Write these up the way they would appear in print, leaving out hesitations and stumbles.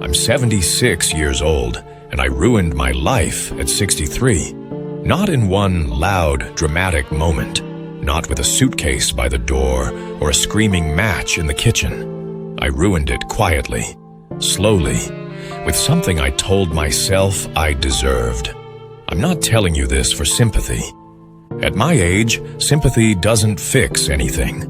I'm 76 years old, and I ruined my life at 63. Not in one loud, dramatic moment, not with a suitcase by the door or a screaming match in the kitchen. I ruined it quietly, slowly, with something I told myself I deserved. I'm not telling you this for sympathy. At my age, sympathy doesn't fix anything.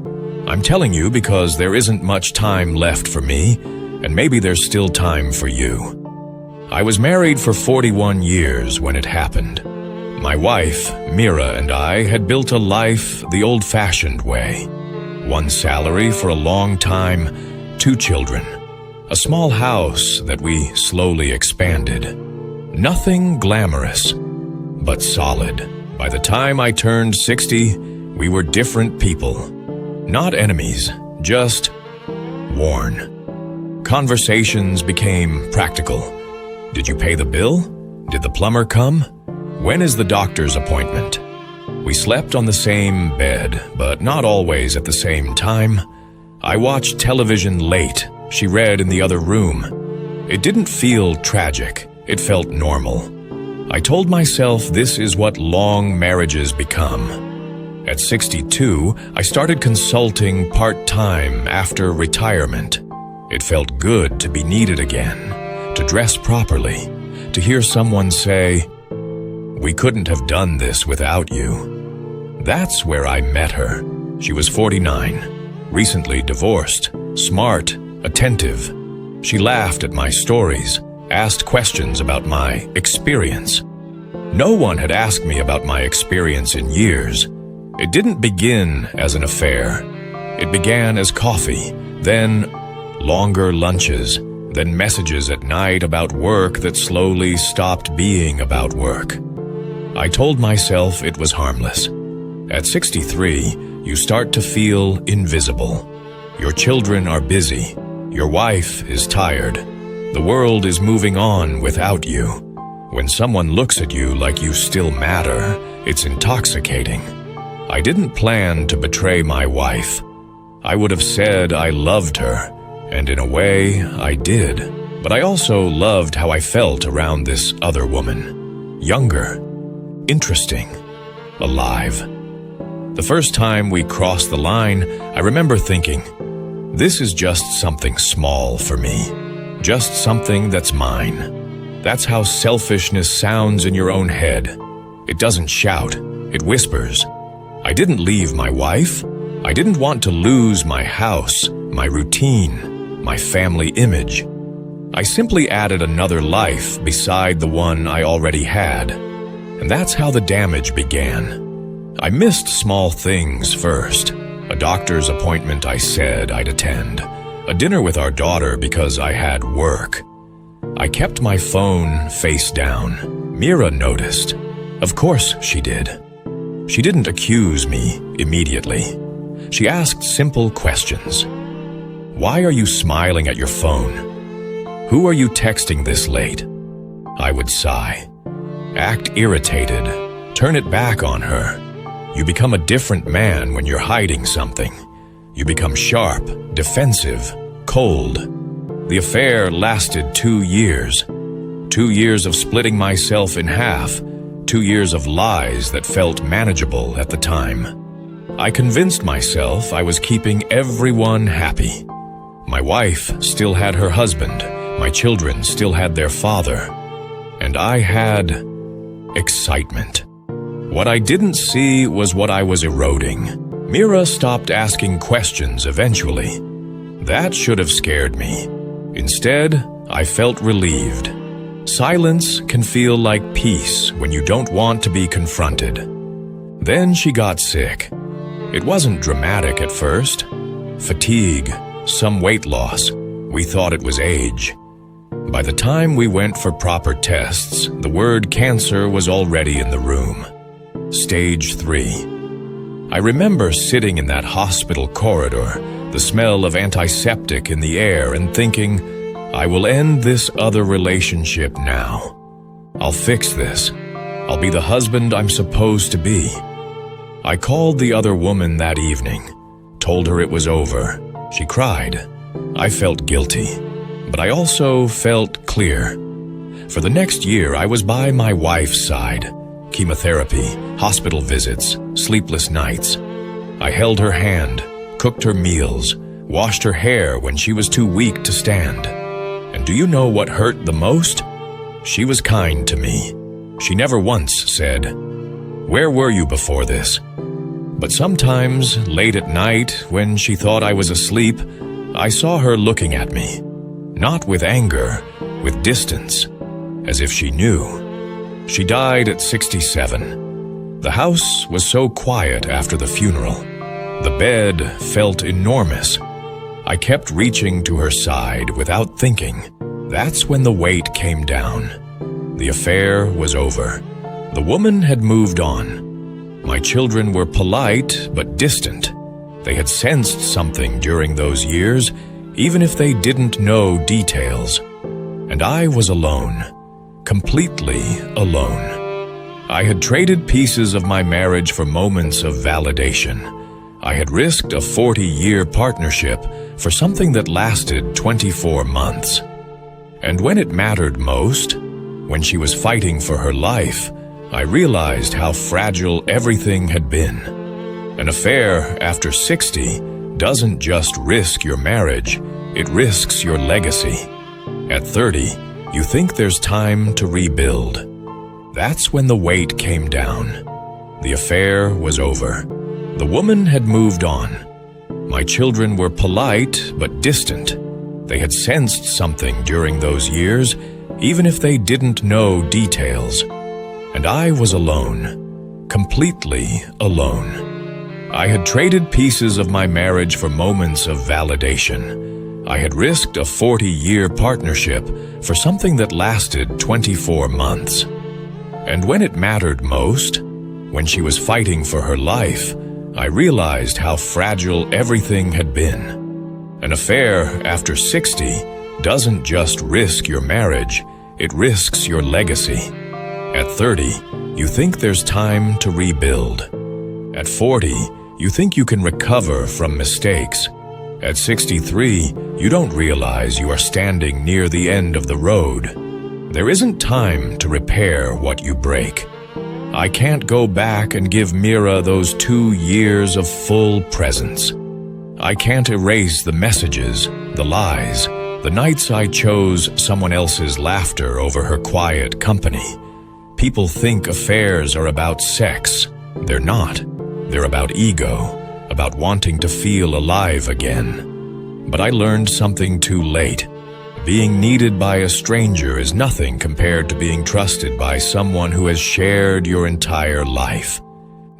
I'm telling you because there isn't much time left for me, and maybe there's still time for you. I was married for 41 years when it happened. My wife, Mira, and I had built a life the old-fashioned way. One salary for a long time, 2 children, a small house that we slowly expanded. Nothing glamorous, but solid. By the time I turned 60, we were different people. Not enemies, just worn. Conversations became practical. Did you pay the bill? Did the plumber come? When is the doctor's appointment? We slept on the same bed, but not always at the same time. I watched television late. She read in the other room. It didn't feel tragic. It felt normal. I told myself this is what long marriages become. At 62, I started consulting part-time after retirement. It felt good to be needed again, to dress properly, to hear someone say, "We couldn't have done this without you." That's where I met her. She was 49, recently divorced, smart, attentive. She laughed at my stories, asked questions about my experience. No one had asked me about my experience in years. It didn't begin as an affair. It began as coffee, then longer lunches, then messages at night about work that slowly stopped being about work. I told myself it was harmless. At 63, you start to feel invisible. Your children are busy. Your wife is tired. The world is moving on without you. When someone looks at you like you still matter, it's intoxicating. I didn't plan to betray my wife. I would have said I loved her, and in a way, I did. But I also loved how I felt around this other woman. Younger, interesting, alive. The first time we crossed the line, I remember thinking, this is just something small for me. Just something that's mine. That's how selfishness sounds in your own head. It doesn't shout, it whispers. I didn't leave my wife. I didn't want to lose my house, my routine, my family image. I simply added another life beside the one I already had. And that's how the damage began. I missed small things first. A doctor's appointment I said I'd attend. A dinner with our daughter because I had work. I kept my phone face down. Mira noticed. Of course she did. She didn't accuse me immediately. She asked simple questions. Why are you smiling at your phone? Who are you texting this late? I would sigh. Act irritated. Turn it back on her. You become a different man when you're hiding something. You become sharp, defensive, cold. The affair lasted 2 years. 2 years of splitting myself in half. 2 years of lies that felt manageable at the time. I convinced myself I was keeping everyone happy. My wife still had her husband. My children still had their father. And I had excitement. What I didn't see was what I was eroding. Mira stopped asking questions eventually. That should have scared me. Instead, I felt relieved. Silence can feel like peace when you don't want to be confronted. Then she got sick. It wasn't dramatic at first. Fatigue, some weight loss. We thought it was age. By the time we went for proper tests, the word cancer was already in the room. Stage 3. I remember sitting in that hospital corridor, the smell of antiseptic in the air, and thinking, I will end this other relationship now. I'll fix this. I'll be the husband I'm supposed to be. I called the other woman that evening, told her it was over. She cried. I felt guilty. but I also felt clear. For the next year, I was by my wife's side. Chemotherapy, hospital visits, sleepless nights. I held her hand, cooked her meals, washed her hair when she was too weak to stand. And do you know what hurt the most? She was kind to me. She never once said, "Where were you before this?" But sometimes, late at night, when she thought I was asleep, I saw her looking at me. Not with anger, with distance, as if she knew. She died at 67. The house was so quiet after the funeral. The bed felt enormous. I kept reaching to her side without thinking. That's when the weight came down. The affair was over. The woman had moved on. My children were polite but distant. They had sensed something during those years, even if they didn't know details. And I was alone, completely alone. I had traded pieces of my marriage for moments of validation. I had risked a 40-year partnership for something that lasted 24 months. And when it mattered most, when she was fighting for her life, I realized how fragile everything had been. An affair after 60 doesn't just risk your marriage, it risks your legacy. At 30, you think there's time to rebuild. That's when the weight came down. The affair was over. The woman had moved on. My children were polite but distant. They had sensed something during those years, even if they didn't know details. And I was alone, completely alone. I had traded pieces of my marriage for moments of validation. I had risked a 40-year partnership for something that lasted 24 months. And when it mattered most, when she was fighting for her life, I realized how fragile everything had been. An affair after 60 doesn't just risk your marriage, it risks your legacy. At 30, you think there's time to rebuild. At 40, you think you can recover from mistakes. At 63, you don't realize you are standing near the end of the road. There isn't time to repair what you break. I can't go back and give Mira those 2 years of full presence. I can't erase the messages, the lies, the nights I chose someone else's laughter over her quiet company. People think affairs are about sex. They're not. They're about ego, about wanting to feel alive again. But I learned something too late. Being needed by a stranger is nothing compared to being trusted by someone who has shared your entire life.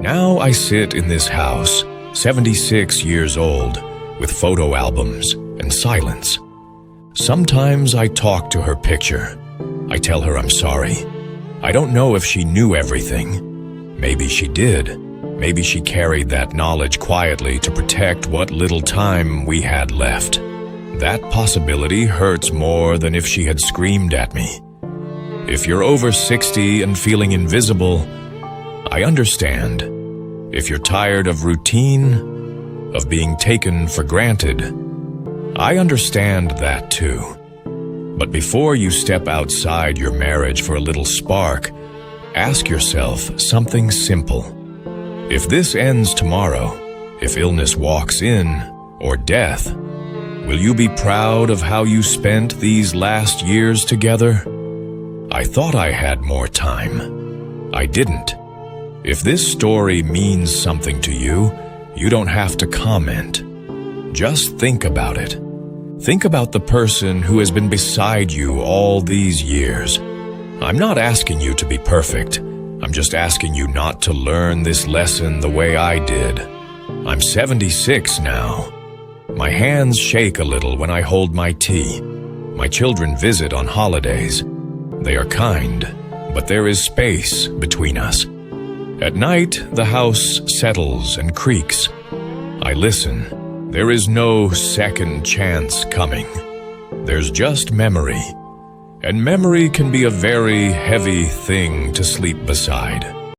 Now I sit in this house, 76 years old, with photo albums and silence. Sometimes I talk to her picture. I tell her I'm sorry. I don't know if she knew everything. Maybe she did. Maybe she carried that knowledge quietly to protect what little time we had left. That possibility hurts more than if she had screamed at me. If you're over 60 and feeling invisible, I understand. If you're tired of routine, of being taken for granted, I understand that too. But before you step outside your marriage for a little spark, ask yourself something simple. If this ends tomorrow, if illness walks in, or death, will you be proud of how you spent these last years together? I thought I had more time. I didn't. If this story means something to you, you don't have to comment. Just think about it. Think about the person who has been beside you all these years. I'm not asking you to be perfect. I'm just asking you not to learn this lesson the way I did. I'm 76 now. My hands shake a little when I hold my tea. My children visit on holidays. They are kind, but there is space between us. At night, the house settles and creaks. I listen. There is no second chance coming. There's just memory. And memory can be a very heavy thing to sleep beside.